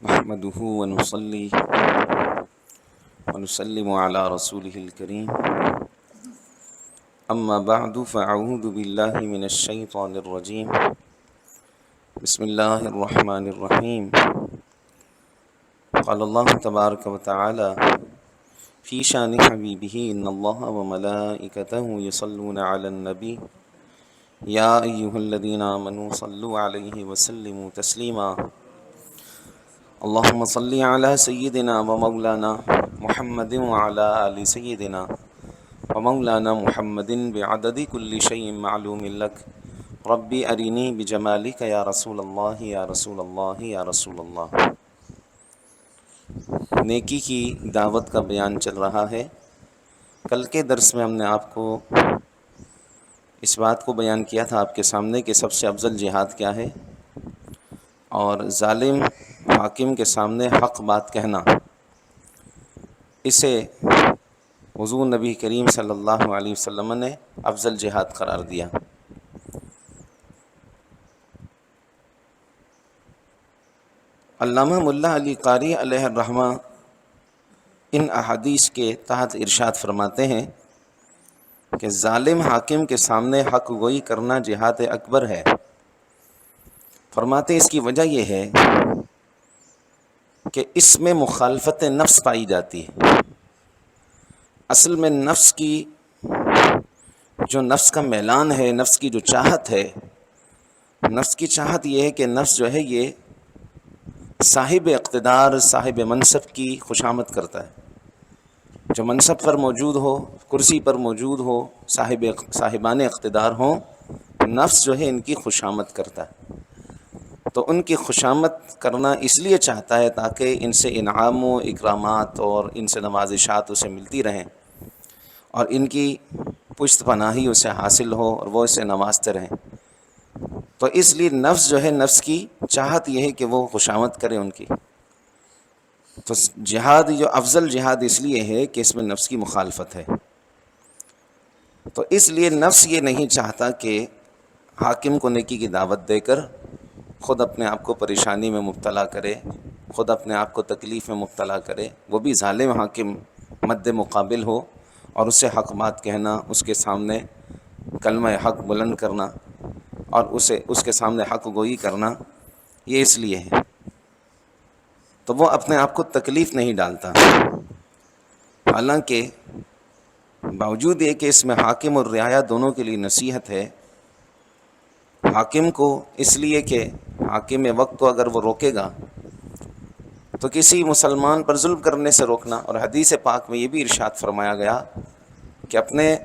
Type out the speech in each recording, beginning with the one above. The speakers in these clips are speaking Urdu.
نحمده ونصلي ونسلم على رسوله الكريم أما بعد فأعوذ بالله من الشيطان الرجيم بسم الله الرحمن الرحيم قال الله تبارك وتعالى في شان حبيبه إن الله وملائكته يصلون على النبي يا أيها الذين آمنوا صلوا عليه وسلموا تسليما اللهم صل على سيدنا ومولانا محمد وعلى آل سيدنا ومولانا محمد بعدد كل شيء معلوم لك ربي أرني بجمالك يا رسول الله يا رسول الله يا رسول الله۔ نیکی کی دعوت کا بیان چل رہا ہے۔ کل کے درس میں ہم نے آپ کو اس بات کو بیان کیا تھا آپ کے سامنے کہ سب سے افضل جہاد کیا ہے، اور ظالم حاکم کے سامنے حق بات کہنا، اسے حضور نبی کریم صلی اللہ علیہ وسلم نے افضل جہاد قرار دیا۔ علامہ ملا علی قاری علیہ الرحمہ ان احادیث کے تحت ارشاد فرماتے ہیں کہ ظالم حاکم کے سامنے حق گوئی کرنا جہاد اکبر ہے۔ فرماتے اس کی وجہ یہ ہے کہ اس میں مخالفت نفس پائی جاتی ہے۔ اصل میں نفس کا میلان ہے، نفس کی جو چاہت ہے، نفس کی چاہت یہ ہے کہ نفس جو ہے یہ صاحب اقتدار، صاحب منصب کی خوشامد کرتا ہے۔ جو منصب پر موجود ہو، کرسی پر موجود ہو، صاحبان اقتدار ہوں، نفس جو ہے ان کی خوشامد کرتا ہے۔ تو ان کی خوشامد کرنا اس لیے چاہتا ہے تاکہ ان سے انعام و اکرامات اور ان سے نوازشات اسے ملتی رہیں، اور ان کی پشت پناہی اسے حاصل ہو اور وہ اسے نوازتے رہیں۔ تو اس لیے نفس جو ہے، نفس کی چاہت یہ ہے کہ وہ خوشامد کرے ان کی۔ تو جہاد جو افضل جہاد اس لیے ہے کہ اس میں نفس کی مخالفت ہے۔ تو اس لیے نفس یہ نہیں چاہتا کہ حاکم کو نیکی کی دعوت دے کر خود اپنے آپ کو پریشانی میں مبتلا کرے، خود اپنے آپ کو تکلیف میں مبتلا کرے، وہ بھی ظالم حاکم مد مقابل ہو اور اسے حق بات کہنا، اس کے سامنے کلمہ حق بلند کرنا اور اس کے سامنے حق گوئی کرنا، یہ اس لیے ہے۔ تو وہ اپنے آپ کو تکلیف نہیں ڈالتا، حالانکہ باوجود یہ کہ اس میں حاکم اور رعایا دونوں کے لیے نصیحت ہے۔ حاکم کو اس لیے کہ حاکم وقت کو اگر وہ روکے گا تو کسی مسلمان پر ظلم کرنے سے روکنا، اور حدیث پاک میں یہ بھی ارشاد فرمایا گیا کہ اپنے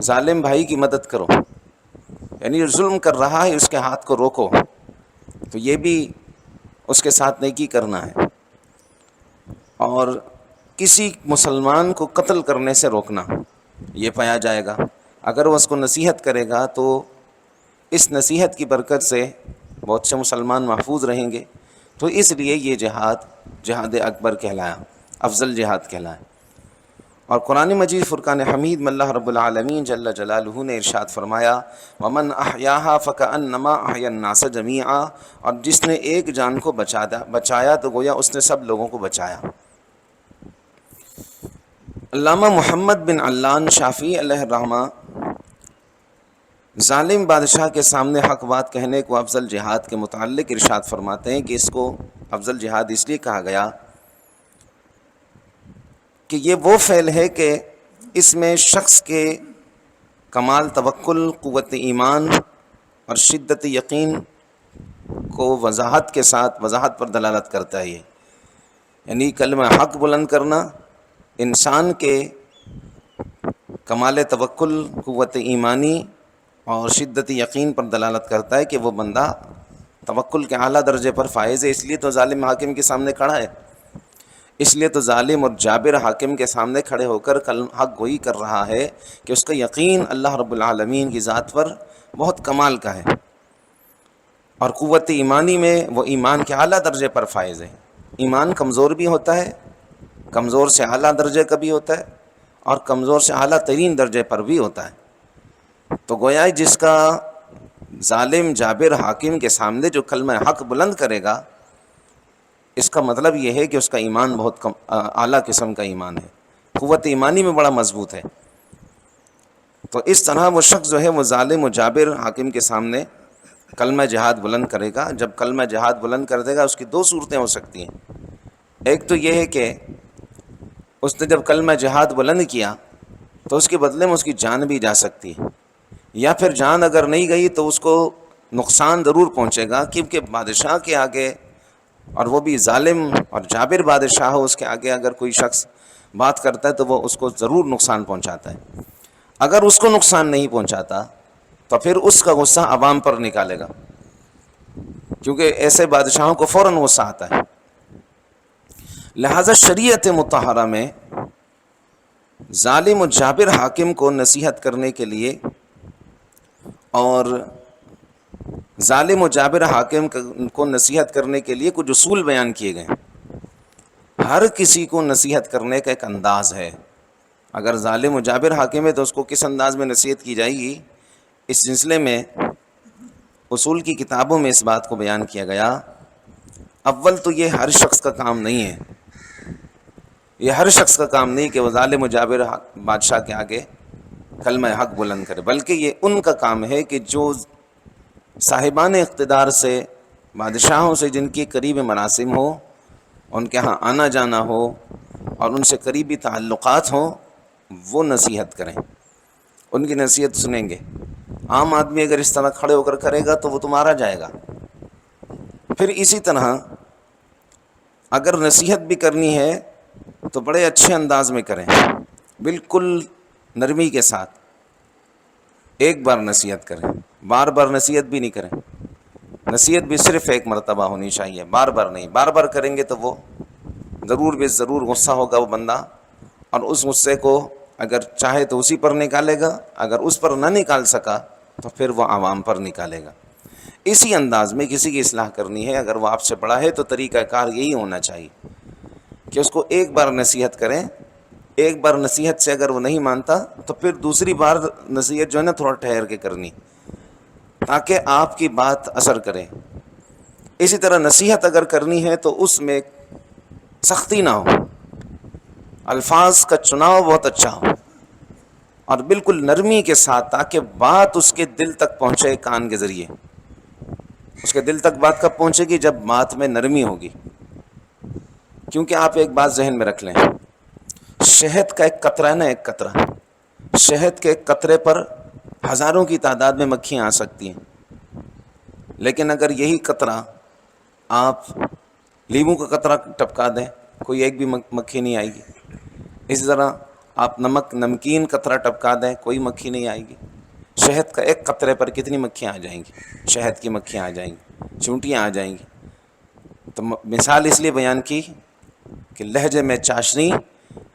ظالم بھائی کی مدد کرو، یعنی جو ظلم کر رہا ہے اس کے ہاتھ کو روکو، تو یہ بھی اس کے ساتھ نیکی کرنا ہے۔ اور کسی مسلمان کو قتل کرنے سے روکنا، یہ پایا جائے گا اگر وہ اس کو نصیحت کرے گا تو اس نصیحت کی برکت سے بہت سے مسلمان محفوظ رہیں گے۔ تو اس لیے یہ جہاد اکبر کہلایا، افضل جہاد کہلایا۔ اور قرآن مجید فرقان حمید میں اللہ رب العالمین جل جلالہ نے ارشاد فرمایا وَمَنْ أَحْيَاهَا فَكَأَنَّمَا أَحْيَا النَّاسَ جَمِيعًا، اور جس نے ایک جان کو بچایا تو گویا اس نے سب لوگوں کو بچایا۔ علامہ محمد بن علان شافعی علیہ الرحمہ ظالم بادشاہ کے سامنے حق بات کہنے کو افضل جہاد کے متعلق ارشاد فرماتے ہیں کہ اس کو افضل جہاد اس لیے کہا گیا کہ یہ وہ فعل ہے کہ اس میں شخص کے کمال توکل، قوت ایمان اور شدت یقین کو وضاحت پر دلالت کرتا ہے۔ یعنی کلمہ حق بلند کرنا انسان کے کمال توکل، قوت ایمانی اور شدت یقین پر دلالت کرتا ہے کہ وہ بندہ توکل کے اعلیٰ درجے پر فائز ہے، اس لیے تو ظالم حاکم کے سامنے کھڑا ہے، اس لیے تو ظالم اور جابر حاکم کے سامنے کھڑے ہو کر حق گوئی کر رہا ہے کہ اس کا یقین اللہ رب العالمین کی ذات پر بہت کمال کا ہے، اور قوت ایمانی میں وہ ایمان کے اعلیٰ درجے پر فائز ہے۔ ایمان کمزور بھی ہوتا ہے، کمزور سے اعلیٰ درجے کا بھی ہوتا ہے، اور کمزور سے اعلیٰ ترین درجے پر بھی ہوتا ہے۔ تو گویا جس کا ظالم جابر حاکم کے سامنے جو کلمہ حق بلند کرے گا اس کا مطلب یہ ہے کہ اس کا ایمان بہت اعلیٰ قسم کا ایمان ہے، قوت ایمانی میں بڑا مضبوط ہے۔ تو اس طرح وہ شخص جو ہے وہ ظالم و جابر حاکم کے سامنے کلمہ جہاد بلند کرے گا۔ جب کلمہ جہاد بلند کر دے گا اس کی دو صورتیں ہو سکتی ہیں۔ ایک تو یہ ہے کہ اس نے جب کلمہ جہاد بلند کیا تو اس کے بدلے میں اس کی جان بھی جا سکتی ہے، یا پھر جان اگر نہیں گئی تو اس کو نقصان ضرور پہنچے گا، کیونکہ بادشاہ کے آگے، اور وہ بھی ظالم اور جابر بادشاہ ہو، اس کے آگے اگر کوئی شخص بات کرتا ہے تو وہ اس کو ضرور نقصان پہنچاتا ہے۔ اگر اس کو نقصان نہیں پہنچاتا تو پھر اس کا غصہ عوام پر نکالے گا، کیونکہ ایسے بادشاہوں کو فوراً غصہ آتا ہے۔ لہذا شریعت مطہرہ میں ظالم و جابر حاکم کو نصیحت کرنے کے لیے اور ظالم و جابر حاکم کو نصیحت کرنے کے لیے کچھ اصول بیان کیے گئے ہیں۔ ہر کسی کو نصیحت کرنے کا ایک انداز ہے۔ اگر ظالم و جابر حاکم ہے تو اس کو کس انداز میں نصیحت کی جائے گی، اس سلسلے میں اصول کی کتابوں میں اس بات کو بیان کیا گیا۔ اول تو یہ ہر شخص کا کام نہیں ہے، یہ ہر شخص کا کام نہیں کہ وہ ظالم و جابر بادشاہ کے آگے کلمہ حق بلند کرے، بلکہ یہ ان کا کام ہے کہ جو صاحبان اقتدار سے، بادشاہوں سے جن کی قریب مراسم ہو، ان کے ہاں آنا جانا ہو اور ان سے قریبی تعلقات ہوں، وہ نصیحت کریں، ان کی نصیحت سنیں گے۔ عام آدمی اگر اس طرح کھڑے ہو کر کرے گا تو وہ تو مارا جائے گا۔ پھر اسی طرح اگر نصیحت بھی کرنی ہے تو بڑے اچھے انداز میں کریں، بالکل نرمی کے ساتھ۔ ایک بار نصیحت کریں، بار بار نصیحت بھی نہیں کریں۔ نصیحت بھی صرف ایک مرتبہ ہونی چاہیے، بار بار نہیں۔ بار بار کریں گے تو وہ ضرور بے ضرور غصہ ہوگا وہ بندہ، اور اس غصے کو اگر چاہے تو اسی پر نکالے گا، اگر اس پر نہ نکال سکا تو پھر وہ عوام پر نکالے گا۔ اسی انداز میں کسی کی اصلاح کرنی ہے، اگر وہ آپ سے بڑا ہے تو طریقہ کار یہی ہونا چاہیے کہ اس کو ایک بار نصیحت کریں۔ ایک بار نصیحت سے اگر وہ نہیں مانتا تو پھر دوسری بار نصیحت جو ہے نا تھوڑا ٹھہر کے کرنی، تاکہ آپ کی بات اثر کرے۔ اسی طرح نصیحت اگر کرنی ہے تو اس میں سختی نہ ہو، الفاظ کا چناؤ بہت اچھا ہو اور بالکل نرمی کے ساتھ، تاکہ بات اس کے دل تک پہنچے کان کے ذریعے۔ اس کے دل تک بات کب پہنچے گی؟ جب بات میں نرمی ہوگی۔ کیونکہ آپ ایک بات ذہن میں رکھ لیں، شہد کا ایک قطرہ ہے نا، ایک قطرہ، شہد کے ایک قطرے پر ہزاروں کی تعداد میں مکھیاں آ سکتی ہیں، لیکن اگر یہی قطرہ آپ لیموں کا قطرہ ٹپکا دیں، کوئی ایک بھی مکھی نہیں آئے گی۔ اسی طرح آپ نمکین قطرہ ٹپکا دیں، کوئی مکھی نہیں آئے گی۔ شہد کا ایک قطرے پر کتنی مکھیاں آ جائیں گی؟ شہد کی مکھیاں آ جائیں گی، چونٹیاں آ جائیں گی۔ تو مثال اس لیے بیان کی کہ لہجے میں چاشنی،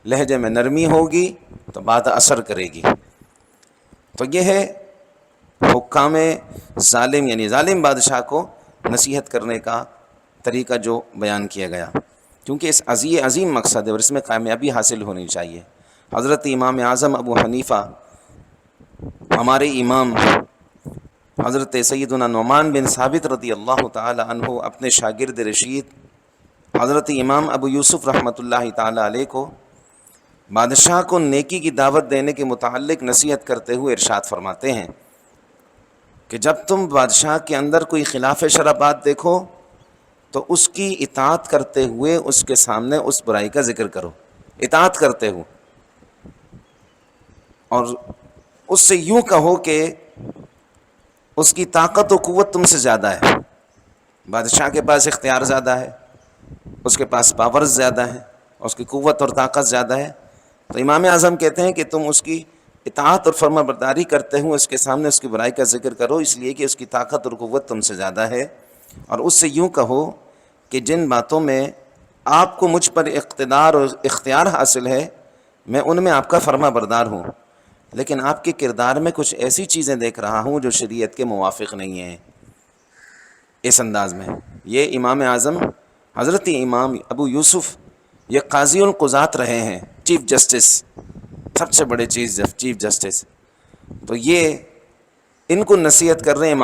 لہجے میں نرمی ہوگی تو بات اثر کرے گی۔ تو یہ ہے حکام ظالم، یعنی ظالم بادشاہ کو نصیحت کرنے کا طریقہ جو بیان کیا گیا، کیونکہ اس عظیم مقصد ہے اور اس میں کامیابی حاصل ہونی چاہیے۔ حضرت امام اعظم ابو حنیفہ، ہمارے امام حضرت سیدنا نعمان بن ثابت رضی اللہ تعالی عنہ اپنے شاگرد رشید حضرت امام ابو یوسف رحمۃ اللہ تعالی علیہ کو بادشاہ کو نیکی کی دعوت دینے کے متعلق نصیحت کرتے ہوئے ارشاد فرماتے ہیں کہ جب تم بادشاہ کے اندر کوئی خلاف شرع بات دیکھو تو اس کی اطاعت کرتے ہوئے اس کے سامنے اس برائی کا ذکر کرو، اطاعت کرتے ہوئے، اور اس سے یوں کہو کہ اس کی طاقت و قوت تم سے زیادہ ہے، بادشاہ کے پاس اختیار زیادہ ہے، اس کے پاس پاورز زیادہ ہے، اس کی قوت اور طاقت زیادہ ہے۔ تو امام اعظم کہتے ہیں کہ تم اس کی اطاعت اور فرما برداری کرتے ہوئے اس کے سامنے اس کی برائی کا ذکر کرو، اس لیے کہ اس کی طاقت اور قوت تم سے زیادہ ہے، اور اس سے یوں کہو کہ جن باتوں میں آپ کو مجھ پر اقتدار اور اختیار حاصل ہے میں ان میں آپ کا فرما بردار ہوں، لیکن آپ کے کردار میں کچھ ایسی چیزیں دیکھ رہا ہوں جو شریعت کے موافق نہیں ہیں۔ اس انداز میں یہ امام اعظم حضرت امام ابو یوسف یہ قاضی القضات رہے ہیں، چیف جسٹس، سب سے بڑے چیف جسٹس، تو یہ ان کو نصیحت کر رہے ہیں۔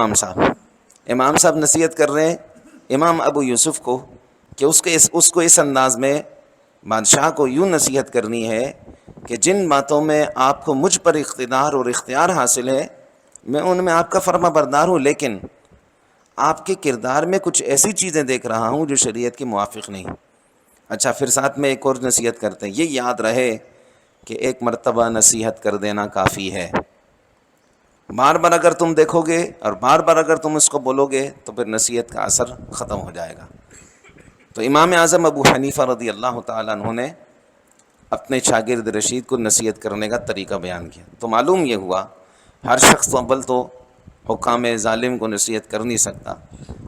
امام صاحب نصیحت کر رہے ہیں امام ابو یوسف کو کہ اس کو اس انداز میں بادشاہ کو یوں نصیحت کرنی ہے کہ جن باتوں میں آپ کو مجھ پر اقتدار اور اختیار حاصل ہے میں ان میں آپ کا فرما بردار ہوں، لیکن آپ کے کردار میں کچھ ایسی چیزیں دیکھ رہا ہوں جو شریعت کے موافق نہیں۔ اچھا، پھر ساتھ میں ایک اور نصیحت کرتے ہیں، یہ یاد رہے کہ ایک مرتبہ نصیحت کر دینا کافی ہے، بار بار اگر تم دیکھو گے اور بار بار اگر تم اس کو بولو گے تو پھر نصیحت کا اثر ختم ہو جائے گا۔ تو امام اعظم ابو حنیفہ رضی اللہ تعالیٰ عنہ نے اپنے شاگرد رشید کو نصیحت کرنے کا طریقہ بیان کیا، تو معلوم یہ ہوا ہر شخص اول تو حکام ظالم کو نصیحت کر نہیں سکتا،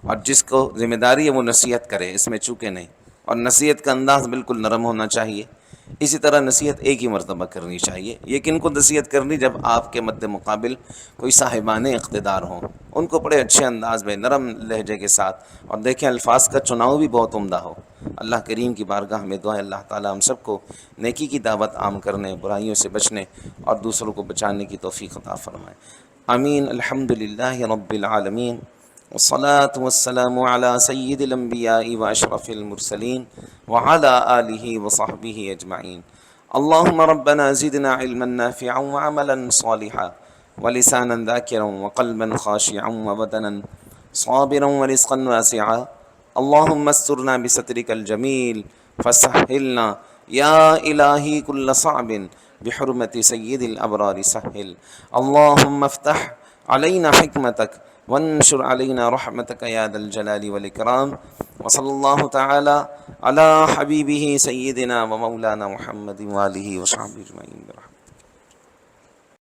اور جس کو ذمہ داری ہے وہ نصیحت کرے، اس میں چوکے نہیں، اور نصیحت کا انداز بالکل نرم ہونا چاہیے۔ اسی طرح نصیحت ایک ہی مرتبہ کرنی چاہیے، یہ کن کو نصیحت کرنی؟ جب آپ کے مد مقابل کوئی صاحبان اقتدار ہوں، ان کو بڑے اچھے انداز میں نرم لہجے کے ساتھ، اور دیکھیں الفاظ کا چناؤ بھی بہت عمدہ ہو۔ اللہ کریم کی بارگاہ میں دعا ہے اللہ تعالیٰ ہم سب کو نیکی کی دعوت عام کرنے، برائیوں سے بچنے اور دوسروں کو بچانے کی توفیق عطا فرمائے، آمین۔ الحمدللہ رب العالمین، والصلاة والسلام على سید الانبیاء واشرف المرسلین وعلى آلہ وصحبہ اجمعین۔ اللہم ربنا زدنا علما نافعا وعملا صالحا ولسانا ذاکرا وقلبا خاشعا وبدنا صابرا ورزقا واسعا۔ اللہم استرنا بسترک الجمیل فسہلنا یا الہی کل صعب بحرمت سید الابرار سہل۔ اللہم افتح علینا حکمتک وانشر علینا رحمتک یا ذا الجلال والاکرام، وصلی اللہ تعالی علی حبیبہ سیدنا و مولانا محمد وآلہ وصحبہ اجمعین برحمتہ۔